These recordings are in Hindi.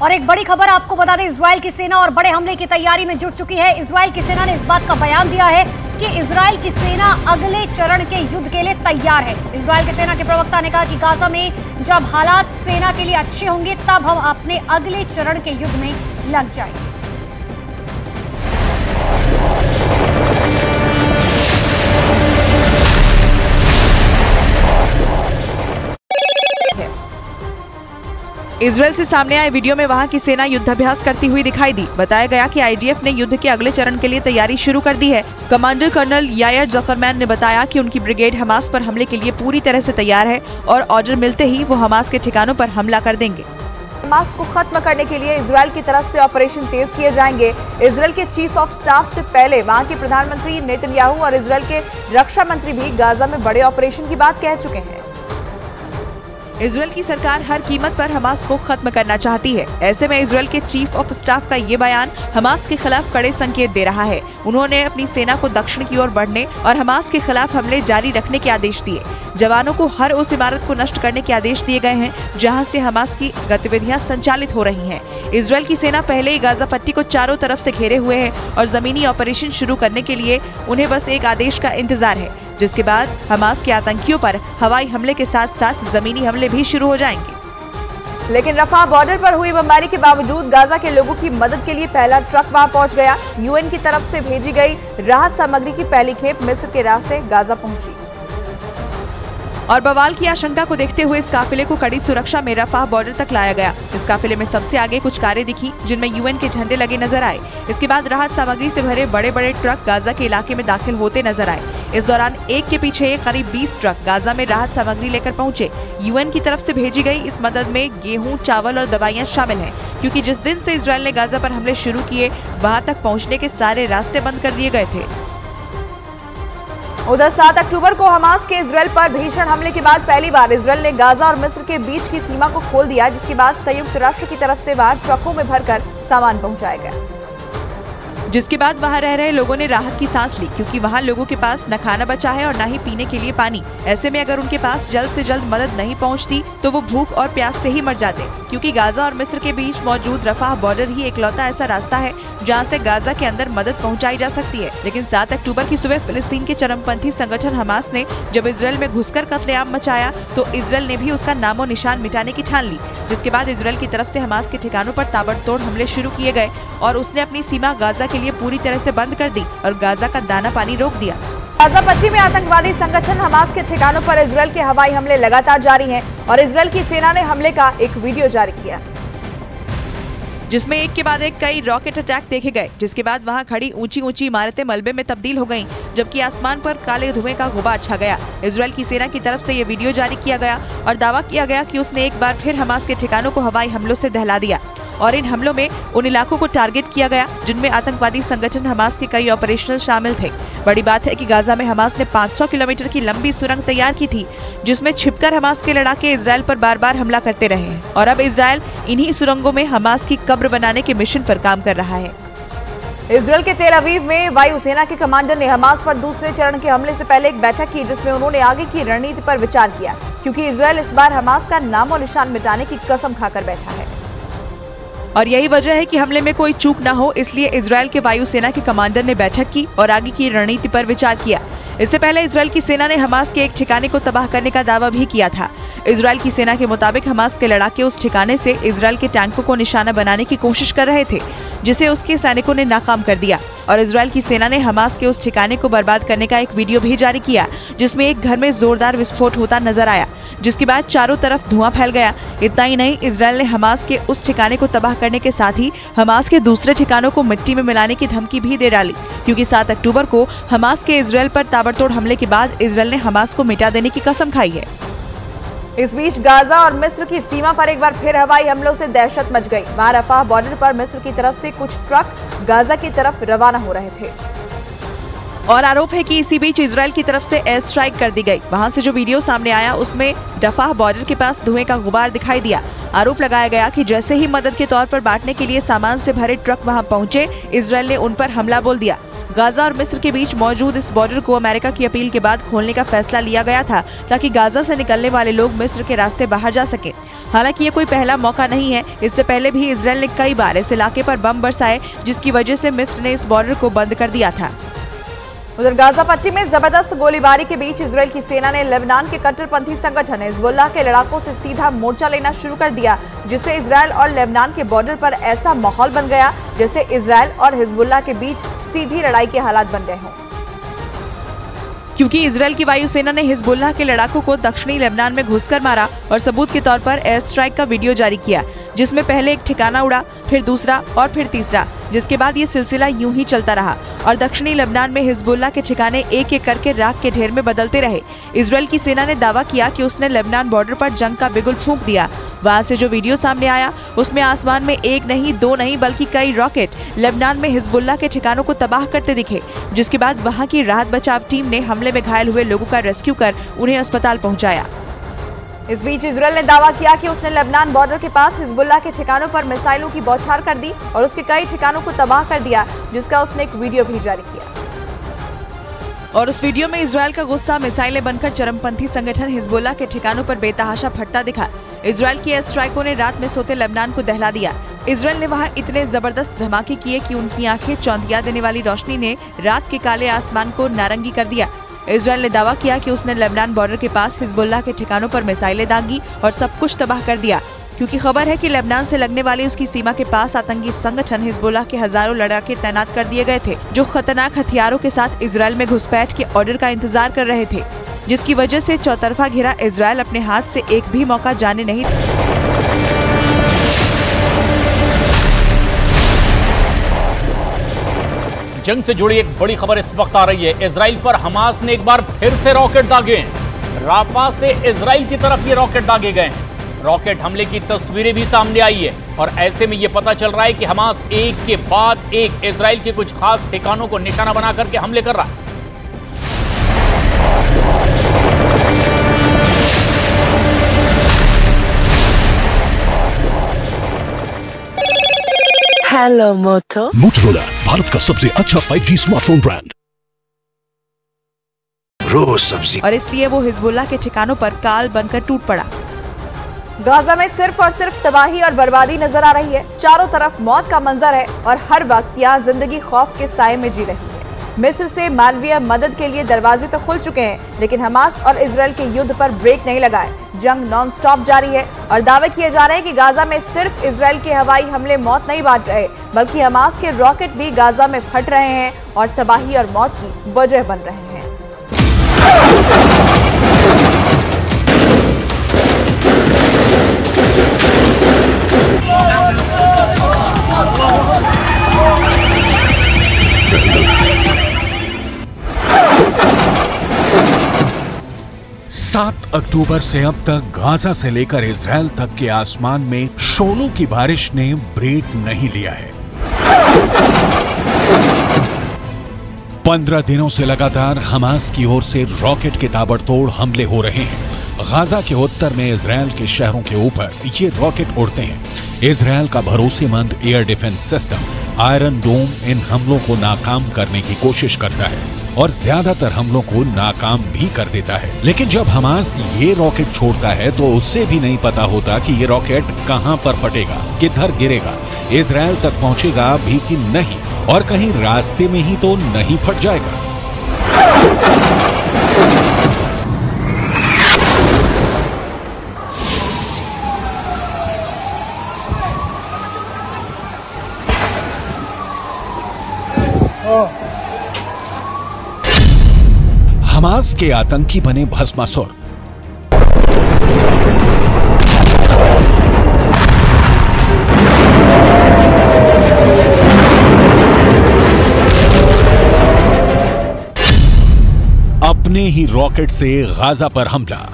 और एक बड़ी खबर आपको बता दें, इजराइल की सेना और बड़े हमले की तैयारी में जुट चुकी है। इजराइल की सेना ने इस बात का बयान दिया है कि इजराइल की सेना अगले चरण के युद्ध के लिए तैयार है। इजराइल की सेना के प्रवक्ता ने कहा कि गाजा में जब हालात सेना के लिए अच्छे होंगे तब हम अपने अगले चरण के युद्ध में लग जाएंगे। इजराइल से सामने आए वीडियो में वहां की सेना युद्धाभ्यास करती हुई दिखाई दी। बताया गया कि आईडीएफ ने युद्ध के अगले चरण के लिए तैयारी शुरू कर दी है। कमांडर कर्नल यायर जफरमैन ने बताया कि उनकी ब्रिगेड हमास पर हमले के लिए पूरी तरह से तैयार है और ऑर्डर मिलते ही वो हमास के ठिकानों पर हमला कर देंगे। हमास को खत्म करने के लिए इजराइल की तरफ से ऑपरेशन तेज किए जाएंगे। इजराइल के चीफ ऑफ स्टाफ से पहले वहां के प्रधानमंत्री नेतन्याहू और इजराइल के रक्षा मंत्री भी गाजा में बड़े ऑपरेशन की बात कह चुके हैं। इजराइल की सरकार हर कीमत पर हमास को खत्म करना चाहती है। ऐसे में इजराइल के चीफ ऑफ स्टाफ का ये बयान हमास के खिलाफ कड़े संकेत दे रहा है। उन्होंने अपनी सेना को दक्षिण की ओर बढ़ने और हमास के खिलाफ हमले जारी रखने के आदेश दिए। जवानों को हर उस इमारत को नष्ट करने के आदेश दिए गए हैं जहां से हमास की गतिविधियां संचालित हो रही हैं। इजराइल की सेना पहले ही गाजा पट्टी को चारों तरफ से घेरे हुए है और जमीनी ऑपरेशन शुरू करने के लिए उन्हें बस एक आदेश का इंतजार है, जिसके बाद हमास के आतंकियों पर हवाई हमले के साथ साथ जमीनी हमले भी शुरू हो जाएंगे। लेकिन रफा बॉर्डर पर हुई बमबारी के बावजूद गाजा के लोगों की मदद के लिए पहला ट्रक वहां पहुंच गया। यूएन की तरफ से भेजी गई राहत सामग्री की पहली खेप मिस्र के रास्ते गाजा पहुंची। और बवाल की आशंका को देखते हुए इस काफिले को कड़ी सुरक्षा में रफाह बॉर्डर तक लाया गया। इस काफिले में सबसे आगे कुछ कारें दिखी जिनमें यूएन के झंडे लगे नजर आए। इसके बाद राहत सामग्री से भरे बड़े बड़े ट्रक गाजा के इलाके में दाखिल होते नजर आए। इस दौरान एक के पीछे एक करीब 20 ट्रक गाजा में राहत सामग्री लेकर पहुंचे। यूएन की तरफ से भेजी गई इस मदद में गेहूं, चावल और दवाइयां शामिल हैं, क्योंकि जिस दिन से इजराइल ने गाजा पर हमले शुरू किए वहां तक पहुंचने के सारे रास्ते बंद कर दिए गए थे। उधर 7 अक्टूबर को हमास के इजराइल पर भीषण हमले के बाद पहली बार इजराइल ने गाजा और मिस्र के बीच की सीमा को खोल दिया, जिसके बाद संयुक्त राष्ट्र की तरफ से वहां ट्रकों में भरकर सामान पहुंचाया गया। जिसके बाद वहां रह रहे लोगों ने राहत की सांस ली, क्योंकि वहां लोगों के पास न खाना बचा है और न ही पीने के लिए पानी। ऐसे में अगर उनके पास जल्द से जल्द मदद नहीं पहुंचती तो वो भूख और प्यास से ही मर जाते, क्योंकि गाजा और मिस्र के बीच मौजूद रफाह बॉर्डर ही इकलौता ऐसा रास्ता है जहां से गाजा के अंदर मदद पहुंचाई जा सकती है। लेकिन 7 अक्टूबर की सुबह फिलिस्तीन के चरमपंथी संगठन हमास ने जब इजराइल में घुसकर कत्लेआम मचाया तो इजराइल ने भी उसका नामो निशान मिटाने की ठान ली, जिसके बाद इजराइल की तरफ से हमास के ठिकानों पर ताबड़तोड़ हमले शुरू किए गए और उसने अपनी सीमा गाजा के लिए पूरी तरह से बंद कर दी और गाजा का दाना पानी रोक दिया। गाजा पट्टी में आतंकवादी संगठन हमास के ठिकानों पर इजराइल के हवाई हमले लगातार जारी हैं और इजराइल की सेना ने हमले का एक वीडियो जारी किया, जिसमें एक के बाद एक कई रॉकेट अटैक देखे गए, जिसके बाद वहां खड़ी ऊंची ऊंची इमारतें मलबे में तब्दील हो गईं, जबकि आसमान पर काले धुएं का गुबार छा गया। इजराइल की सेना की तरफ से ये वीडियो जारी किया गया और दावा किया गया कि उसने एक बार फिर हमास के ठिकानों को हवाई हमलों से दहला दिया और इन हमलों में उन इलाकों को टारगेट किया गया जिनमें आतंकवादी संगठन हमास के कई ऑपरेशनल शामिल थे। बड़ी बात है कि गाजा में हमास ने 500 किलोमीटर की लंबी सुरंग तैयार की थी, जिसमें छिपकर हमास के लड़ाके इजराइल पर बार बार हमला करते रहे हैं और अब इजराइल इन्हीं सुरंगों में हमास की कब्र बनाने के मिशन पर काम कर रहा है। इजराइल के तेल अवीव में वायुसेना के कमांडर ने हमास पर दूसरे चरण के हमले से पहले एक बैठक की, जिसमें उन्होंने आगे की रणनीति पर विचार किया, क्योंकि इजराइल इस बार हमास का नामो निशान मिटाने की कसम खाकर बैठा है और यही वजह है कि हमले में कोई चूक न हो, इसलिए इजराइल के वायुसेना के कमांडर ने बैठक की और आगे की रणनीति पर विचार किया। इससे पहले इजराइल की सेना ने हमास के एक ठिकाने को तबाह करने का दावा भी किया था। इजराइल की सेना के मुताबिक हमास के लड़ाके उस ठिकाने से इजराइल के टैंकों को निशाना बनाने की कोशिश कर रहे थे, जिसे उसके सैनिकों ने नाकाम कर दिया और इजराइल की सेना ने हमास के उस ठिकाने को बर्बाद करने का एक वीडियो भी जारी किया, जिसमें एक घर में जोरदार विस्फोट होता नजर आया, जिसके बाद चारों तरफ धुआं फैल गया। इतना ही नहीं, इजराइल ने हमास के उस ठिकाने को तबाह करने के साथ ही हमास के दूसरे ठिकानों को मिट्टी में मिलाने की धमकी भी दे डाली, क्योंकि 7 अक्टूबर को हमास के इजराइल पर ताबड़तोड़ हमले के बाद इजराइल ने हमास को मिटा देने की कसम खाई है। इस बीच गाजा और मिस्र की सीमा पर एक बार फिर हवाई हमलों से दहशत मच गई। वहां रफाह बॉर्डर पर मिस्र की तरफ से कुछ ट्रक गाजा की तरफ रवाना हो रहे थे और आरोप है कि इसी बीच इजराइल की तरफ से एयर स्ट्राइक कर दी गई। वहां से जो वीडियो सामने आया उसमें रफाह बॉर्डर के पास धुएं का गुबार दिखाई दिया। आरोप लगाया गया कि जैसे ही मदद के तौर पर बांटने के लिए सामान से भरे ट्रक वहां पहुंचे, इजराइल ने उन पर हमला बोल दिया। गाजा और मिस्र के बीच मौजूद इस बॉर्डर को अमेरिका की अपील के बाद खोलने का फैसला लिया गया था, ताकि गाजा से निकलने वाले लोग मिस्र के रास्ते बाहर जा सके। हालांकि ये कोई पहला मौका नहीं है, इससे पहले भी इजराइल ने कई बार इस इलाके पर बम बरसाए, जिसकी वजह से मिस्र ने इस बॉर्डर को बंद कर दिया था। उधर गाजा पट्टी में जबरदस्त गोलीबारी के बीच इजराइल की सेना ने लेबनान के कट्टरपंथी संगठन हिजबुल्लाह के लड़ाकों से सीधा मोर्चा लेना शुरू कर दिया, जिससे इजराइल और लेबनान के बॉर्डर पर ऐसा माहौल बन गया जैसे इजराइल और हिजबुल्लाह के बीच सीधी लड़ाई के हालात बन गए हों। क्योंकि इजराइल की वायुसेना ने हिजबुल्लाह के लड़ाकों को दक्षिणी लेबनान में घुसकर मारा और सबूत के तौर पर एयर स्ट्राइक का वीडियो जारी किया, जिसमें पहले एक ठिकाना उड़ा, फिर दूसरा और फिर तीसरा, जिसके बाद ये सिलसिला यूं ही चलता रहा और दक्षिणी लेबनान में हिजबुल्लाह के ठिकाने एक एक करके राख के ढेर में बदलते रहे। इजराइल की सेना ने दावा किया कि उसने लेबनान बॉर्डर पर जंग का बिगुल फूंक दिया। वहां से जो वीडियो सामने आया उसमें आसमान में एक नहीं, दो नहीं, बल्कि कई रॉकेट लेबनान में हिजबुल्लाह के ठिकानों को तबाह करते दिखे, जिसके बाद वहां की राहत बचाव टीम ने हमले में घायल हुए लोगों का रेस्क्यू कर उन्हें अस्पताल पहुंचाया। इस बीच इजराइल ने दावा किया कि उसने लेबनान बॉर्डर के पास हिजबुल्लाह के ठिकानों पर मिसाइलों की बौछार कर दी और उसके कई ठिकानों को तबाह कर दिया, जिसका उसने एक वीडियो भी जारी किया। और उस वीडियो में इजराइल का गुस्सा मिसाइलें बनकर चरमपंथी संगठन हिजबुल्लाह के ठिकानों पर बेतहाशा फटता दिखा। इजराइल की एयर स्ट्राइकों ने रात में सोते लेबनान को दहला दिया। इजराइल ने वहां इतने जबरदस्त धमाके किए कि उनकी आंखें चौंधिया देने वाली रोशनी ने रात के काले आसमान को नारंगी कर दिया। इजराइल ने दावा किया कि उसने लेबनान बॉर्डर के पास हिजबुल्लाह के ठिकानों पर मिसाइलें दागी और सब कुछ तबाह कर दिया, क्योंकि खबर है कि लेबनान से लगने वाली उसकी सीमा के पास आतंकी संगठन हिजबुल्लाह के हजारों लड़ाके तैनात कर दिए गए थे, जो खतरनाक हथियारों के साथ इजराइल में घुसपैठ के ऑर्डर का इंतजार कर रहे थे, जिसकी वजह से चौतरफा घिरा इजराइल अपने हाथ से एक भी मौका जाने नहीं। जंग से जुड़ी एक बड़ी खबर इस वक्त आ रही है। इजराइल पर हमास ने एक बार फिर से रॉकेट दागे। राफा से इजराइल की तरफ ये रॉकेट दागे गए हैं। रॉकेट हमले की तस्वीरें भी सामने आई है और ऐसे में यह पता चल रहा है कि हमास एक के बाद एक इजराइल के कुछ खास ठिकानों को निशाना बना करके हमले कर रहा है। हेलो मोटो। मोटोरोला भारत का सबसे अच्छा 5G स्मार्टफोन ब्रांड। रोज सब्जी। और इसलिए वो हिजबुल्लाह के ठिकानों पर काल बनकर टूट पड़ा। गाजा में सिर्फ और सिर्फ तबाही और बर्बादी नजर आ रही है। चारों तरफ मौत का मंजर है और हर वक्त यहाँ जिंदगी खौफ के साए में जी रही है। मिस्र से मानवीय मदद के लिए दरवाजे तो खुल चुके हैं, लेकिन हमास और इजराइल के युद्ध पर ब्रेक नहीं लगा है। जंग नॉन स्टॉप जारी है और दावे किए जा रहे हैं कि गाजा में सिर्फ इजराइल के हवाई हमले मौत नहीं बांट रहे, बल्कि हमास के रॉकेट भी गाजा में फट रहे हैं और तबाही और मौत की वजह बन रहे हैं। सात अक्टूबर से अब तक गाजा से लेकर इजराइल तक के आसमान में शोलों की बारिश ने ब्रेक नहीं लिया है। 15 दिनों से लगातार हमास की ओर से रॉकेट के ताबड़तोड़ हमले हो रहे हैं। गाजा के उत्तर में इजराइल के शहरों के ऊपर ये रॉकेट उड़ते हैं। इजराइल का भरोसेमंद एयर डिफेंस सिस्टम आयरन डोम इन हमलों को नाकाम करने की कोशिश करता है और ज्यादातर हमलों को नाकाम भी कर देता है। लेकिन जब हमास ये रॉकेट छोड़ता है तो उससे भी नहीं पता होता कि ये रॉकेट कहां पर फटेगा, किधर गिरेगा, इजराइल तक पहुंचेगा भी कि नहीं, और कहीं रास्ते में ही तो नहीं फट जाएगा। हमास के आतंकी बने भस्मासुर। अपने ही रॉकेट से गाजा पर हमला।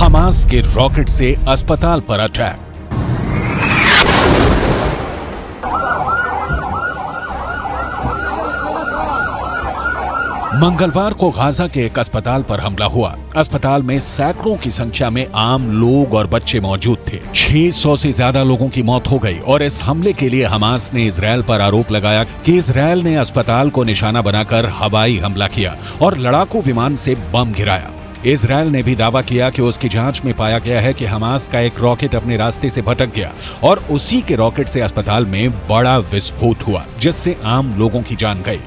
हमास के रॉकेट से अस्पताल पर अटैक। मंगलवार को गाजा के एक अस्पताल पर हमला हुआ। अस्पताल में सैकड़ों की संख्या में आम लोग और बच्चे मौजूद थे। 600 से ज्यादा लोगों की मौत हो गई और इस हमले के लिए हमास ने इजरायल पर आरोप लगाया कि इजरायल ने अस्पताल को निशाना बनाकर हवाई हमला किया और लड़ाकू विमान से बम गिराया। इजरायल ने भी दावा किया कि उसकी जांच में पाया गया है कि हमास का एक रॉकेट अपने रास्ते से भटक गया और उसी के रॉकेट से अस्पताल में बड़ा विस्फोट हुआ, जिससे आम लोगों की जान गई।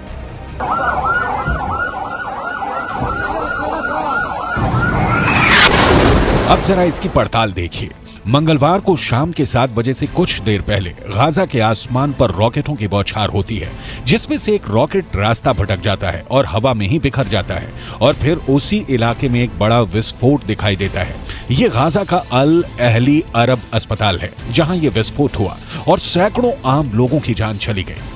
अब जरा इसकी पड़ताल देखिए। मंगलवार को शाम के 7 बजे से कुछ देर पहले गाजा के आसमान पर रॉकेटों की बौछार होती है, जिसमें से एक रॉकेट रास्ता भटक जाता है और हवा में ही बिखर जाता है और फिर उसी इलाके में एक बड़ा विस्फोट दिखाई देता है। ये गाजा का अल अहली अरब अस्पताल है, जहां ये विस्फोट हुआ और सैकड़ों आम लोगों की जान चली गई।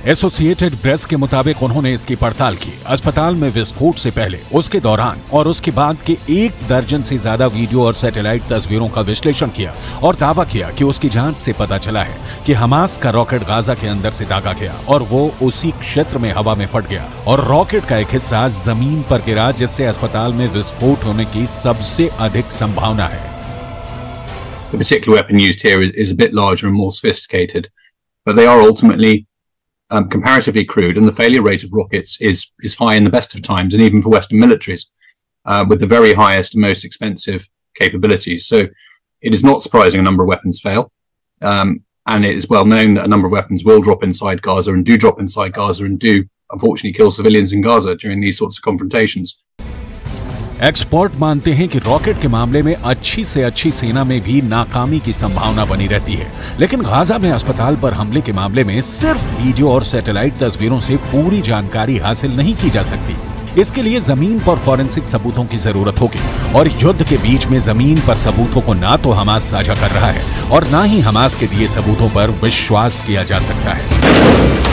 एसोसिएटेड प्रेस के मुताबिक उन्होंने इसकी पड़ताल की। अस्पताल में विस्फोट से पहले, उसके दौरान और उसके बाद के 1 दर्जन से ज्यादा वीडियो और सैटेलाइट तस्वीरों का विश्लेषण किया और दावा किया कि उसकी जांच से पता चला है कि हमास का रॉकेट गाजा के अंदर से दागा गया और वो उसी क्षेत्र में हवा में फट गया और रॉकेट का एक हिस्सा जमीन पर गिरा, जिससे अस्पताल में विस्फोट होने की सबसे अधिक संभावना है। The particular weapon used here is a bit larger and more sophisticated, but they are ultimately comparatively crude, and the failure rate of rockets is high in the best of times, and even for Western militaries, with the very highest and most expensive capabilities. So it is not surprising a number of weapons fail, and it is well known that a number of weapons will drop inside Gaza and do drop inside Gaza and do unfortunately kill civilians in Gaza during these sorts of confrontations. Expert मानते हैं कि रॉकेट के मामले में अच्छी से अच्छी सेना में भी नाकामी की संभावना बनी रहती है, लेकिन गाजा में अस्पताल पर हमले के मामले में सिर्फ वीडियो और सैटेलाइट तस्वीरों से पूरी जानकारी हासिल नहीं की जा सकती। इसके लिए जमीन पर फॉरेंसिक सबूतों की जरूरत होगी और युद्ध के बीच में जमीन पर सबूतों को ना तो हमास साझा कर रहा है और ना ही हमास के दिए सबूतों पर विश्वास किया जा सकता है।